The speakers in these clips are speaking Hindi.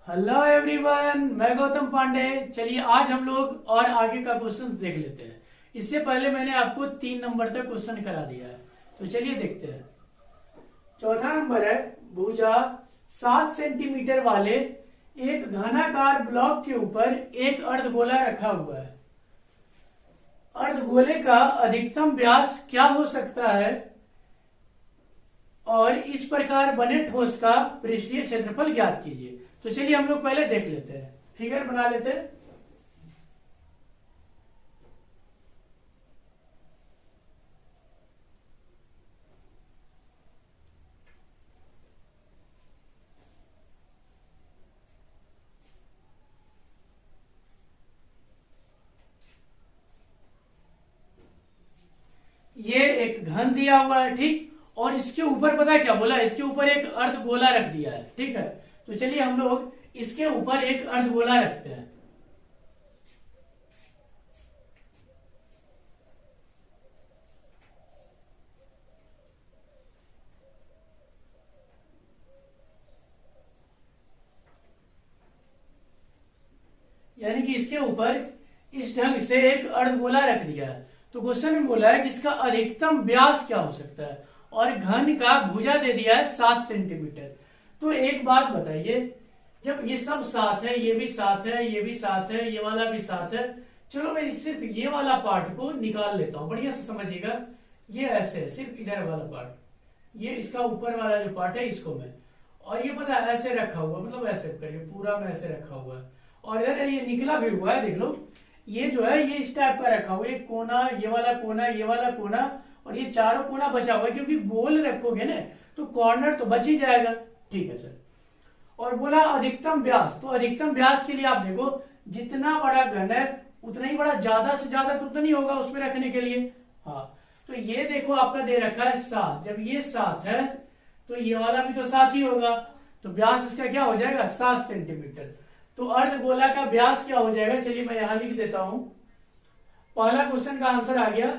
हेलो एवरीवन, मैं गौतम पांडे। चलिए आज हम लोग और आगे का क्वेश्चन देख लेते हैं। इससे पहले मैंने आपको 3 नंबर तक क्वेश्चन करा दिया है, तो चलिए देखते हैं। चौथा नंबर है, भुजा 7 सेंटीमीटर वाले एक घनाकार ब्लॉक के ऊपर एक अर्धगोला रखा हुआ है। अर्धगोले का अधिकतम व्यास क्या हो सकता है और इस प्रकार बने ठोस का पृष्ठीय क्षेत्रफल ज्ञात कीजिए। तो चलिए हम लोग पहले देख लेते हैं, फिगर बना लेते हैं। ये एक घन दिया हुआ है, ठीक। और इसके ऊपर पता है क्या बोला, इसके ऊपर एक अर्धगोला रख दिया है, ठीक है। तो चलिए हम लोग इसके ऊपर एक अर्धगोला रखते हैं। यानी कि इसके ऊपर इस ढंग से एक अर्धगोला रख दिया है। तो क्वेश्चन में बोला है कि इसका अधिकतम व्यास क्या हो सकता है और घन का भुजा दे दिया है 7 सेंटीमीटर। तो एक बात बताइए, जब ये सब साथ है, ये भी साथ है, ये भी साथ है, ये वाला भी साथ है, चलो मैं सिर्फ ये वाला पार्ट को निकाल लेता हूं, बढ़िया से समझिएगा। ये ऐसे है, सिर्फ इधर वाला पार्ट, ये इसका ऊपर वाला जो पार्ट है इसको मैं, और ये पता है ऐसे रखा हुआ, मतलब ऐसे करिए पूरा में ऐसे रखा हुआ है। और इधर ये निकला भी हुआ है, देख लो। ये जो है ये इस टाइप का रखा हुआ है, कोना, ये वाला कोना, ये वाला कोना, और ये चारों कोना बचा हुआ है, क्योंकि गोल रखोगे ना तो कॉर्नर तो बच ही जाएगा, ठीक है सर। और बोला अधिकतम व्यास, तो अधिकतम व्यास के लिए आप देखो, जितना बड़ा घन है उतना ही बड़ा, ज्यादा से ज्यादा तो नहीं होगा उसमें रखने के लिए। हाँ, तो ये देखो आपका दे रखा है 7, जब ये 7 है तो ये वाला भी तो 7 ही होगा, तो व्यास इसका क्या हो जाएगा 7 सेंटीमीटर। तो अर्धगोला का व्यास क्या हो जाएगा, चलिए मैं यहां लिख देता हूं। पहला क्वेश्चन का आंसर आ गया।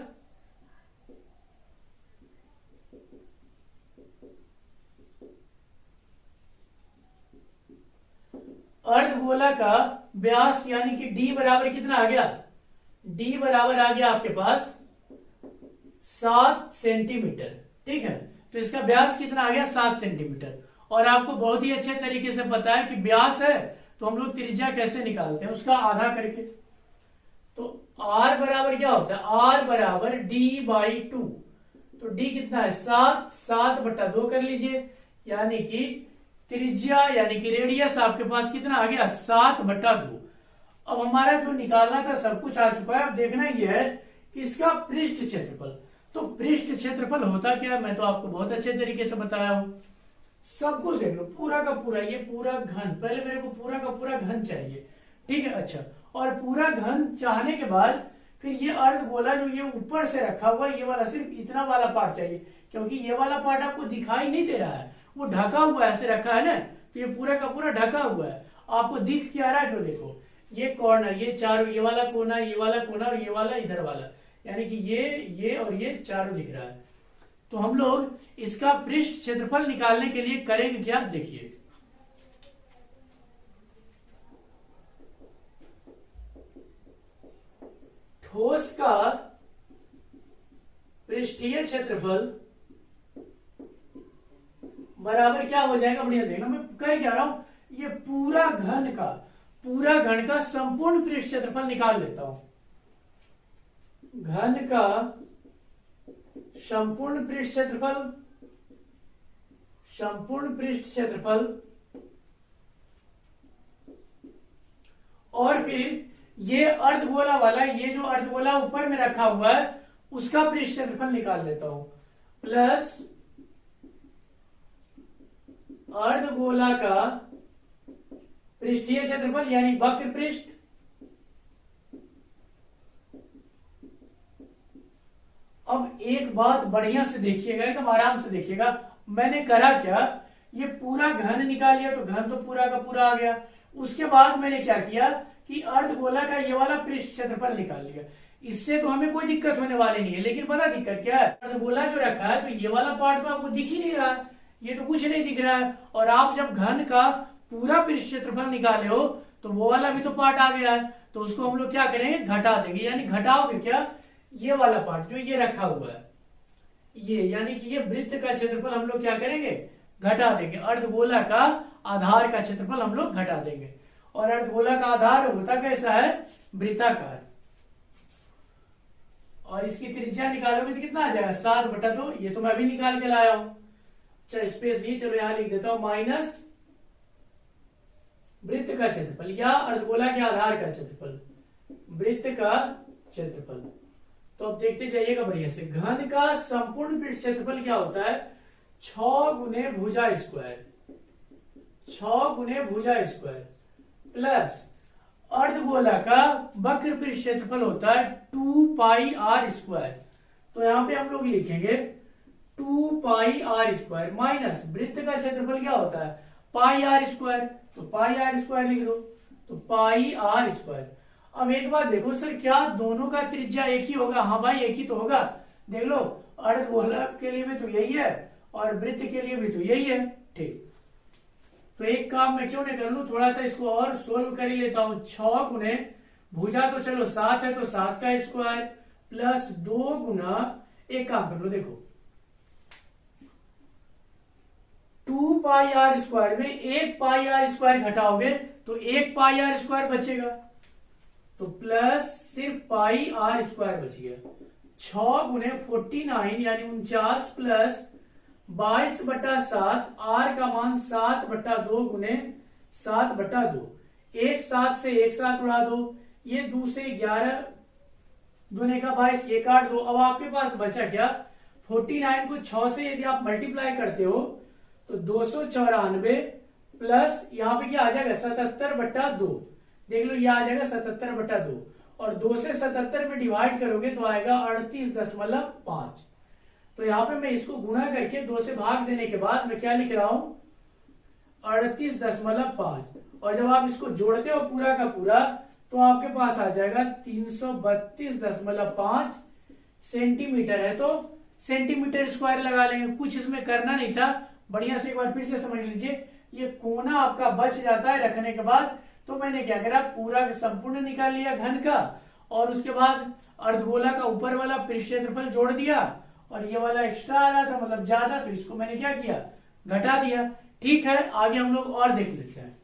अर्धगोला का व्यास यानी कि डी बराबर कितना आ गया, डी बराबर आ गया आपके पास 7 सेंटीमीटर, ठीक है। तो इसका व्यास कितना आ गया 7 सेंटीमीटर। और आपको बहुत ही अच्छे तरीके से पता है कि व्यास है तो हम लोग त्रिज्या कैसे निकालते हैं, उसका आधा करके। तो r बराबर क्या होता है, r बराबर d/2। तो d कितना है 7, 7/2 कर लीजिए, यानी कि त्रिज्या यानी कि रेडियस आपके पास कितना आ गया 7/2। अब हमारा जो निकालना था सब कुछ आ चुका है। अब देखना ये है कि इसका पृष्ठ क्षेत्रफल। तो पृष्ठ क्षेत्रफल होता क्या है, मैं तो आपको बहुत अच्छे तरीके से बताया हूं। सब कुछ देख लो, पूरा का पूरा, ये पूरा घन, पहले मेरे को पूरा का पूरा घन चाहिए, ठीक है। अच्छा, और पूरा घन चाहने के बाद फिर ये अर्धगोला जो ये ऊपर से रखा हुआ है, ये वाला सिर्फ इतना वाला पार्ट चाहिए, क्योंकि ये वाला पार्ट आपको दिखाई नहीं दे रहा है, वो ढका हुआ है, ऐसे रखा है ना, तो ये पूरा का पूरा ढका हुआ है। आपको दिख क्या रहा है, जो देखो ये कॉर्नर, ये चारों, ये वाला कोना, ये वाला कोना और ये वाला इधर वाला, यानी कि ये और ये चारों दिख रहा है। तो हम लोग इसका पृष्ठ क्षेत्रफल निकालने के लिए करेंगे क्या, देखिए। ठोस का पृष्ठीय क्षेत्रफल बराबर क्या हो जाएगा, बढ़िया देखना मैं कह क्या रहा हूं, ये पूरा घन का संपूर्ण पृष्ठ क्षेत्रफल निकाल लेता हूं। घन का संपूर्ण पृष्ठ क्षेत्रफल, और फिर ये अर्धगोला वाला, ये जो अर्धगोला ऊपर में रखा हुआ है उसका पृष्ठ क्षेत्रफल निकाल लेता हूं, प्लस अर्धगोला का पृष्ठीय क्षेत्रफल यानी वक्र पृष्ठ, अब एक बात बढ़िया से देखिएगा, एकदम आराम से देखिएगा। मैंने करा क्या, ये पूरा घन निकाल लिया, तो घन तो पूरा का पूरा आ गया। उसके बाद मैंने क्या किया कि अर्धगोला का ये वाला पृष्ठ क्षेत्रफल निकाल लिया। इससे तो हमें कोई दिक्कत होने वाली नहीं है, लेकिन पता दिक्कत क्या है, अर्धगोला जो रखा है तो ये वाला पार्ट तो आपको दिख ही नहीं रहा है, ये तो कुछ नहीं दिख रहा है। और आप जब घन का पूरा पृष्ठ क्षेत्रफल निकाले हो तो वो वाला भी तो पार्ट आ गया है, तो उसको हम लोग क्या करेंगे, घटा देंगे। यानी घटाओगे क्या, ये वाला पार्ट जो ये रखा हुआ है ये, यानी कि ये वृत्त का क्षेत्रफल हम लोग क्या करेंगे, घटा देंगे। अर्धगोला का आधार का क्षेत्रफल हम लोग घटा देंगे। और अर्धगोला का आधार होता कैसा है, वृत्ताकार। और इसकी त्रिज्या निकालोगे तो कितना आ जाएगा, 7/2। ये तो मैं अभी निकाल के लाया हूं। अच्छा स्पेस नहीं, चलो यहां लिख देता हूं माइनस वृत्त का क्षेत्रफल या अर्धगोला के आधार का क्षेत्रफल, वृत्त का क्षेत्रफल। तो अब देखते जाइएगा बढ़िया से। घन का संपूर्ण पृष्ठ क्षेत्रफल क्या होता है, 6 गुने भुजा स्क्वायर, 6 गुने भुजा स्क्वायर प्लस अर्धगोला का वक्र पृष्ठ क्षेत्रफल होता है 2 पाई आर स्क्वायर। तो यहां पे हम लोग लिखेंगे 2 पाई आर स्क्वायर माइनस वृत्त का क्षेत्रफल क्या होता है, पाई आर स्क्वायर, तो पाई आर स्क्वायर लिख दो, तो पाई आर स्क्वायर। अब एक बात देखो सर, क्या दोनों का त्रिज्या एक ही होगा, हाँ भाई एक ही तो होगा। देख लो अर्धगोला के लिए भी तो यही है और वृत्त के लिए भी तो यही है, ठीक। तो एक काम मैं क्यों नहीं कर लूं, थोड़ा सा इसको और सोल्व कर ही लेता हूं। 6 गुने भुजा तो चलो 7 है, तो 7 का स्क्वायर प्लस 2 गुना, एक काम कर लो, देखो 2 पाई आर स्क्वायर में 1 पाई आर स्क्वायर घटाओगे तो 1 पाई आर स्क्वायर बचेगा, तो प्लस सिर्फ पाई आर स्क्वायर बच गया। 6 गुने 49 यानी 49 प्लस 22/7, आर का मान 7/2 गुने 7/2। एक 7 से एक 7 उड़ा दो, ये 2 से 11 दूने का 22, ये काट दो। अब आपके पास बचा क्या, 49 को 6 से यदि आप मल्टीप्लाई करते हो तो 294 प्लस यहाँ पे क्या आ जाएगा 77/2। देख लो ये आ जाएगा 77/2 और 2 से 77 में डिवाइड करोगे तो आएगा 38.5। तो यहाँ पे मैं इसको गुणा करके 2 से भाग देने के बाद मैं क्या लिख रहा हूं 38.5। और जब आप इसको जोड़ते हो पूरा का पूरा तो आपके पास आ जाएगा 332.5 सेंटीमीटर है। तो सेंटीमीटर स्क्वायर लगा लेंगे, कुछ इसमें करना नहीं था। बढ़िया से एक बार फिर से समझ लीजिए, ये कोना आपका बच जाता है रखने के बाद। तो मैंने क्या करा, पूरा संपूर्ण निकाल लिया घन का और उसके बाद अर्धगोला का ऊपर वाला पृष्ठ क्षेत्रफल जोड़ दिया और ये वाला एक्स्ट्रा आ रहा था मतलब ज्यादा, तो इसको मैंने क्या किया, घटा दिया। ठीक है, आगे हम लोग और देख लेते हैं।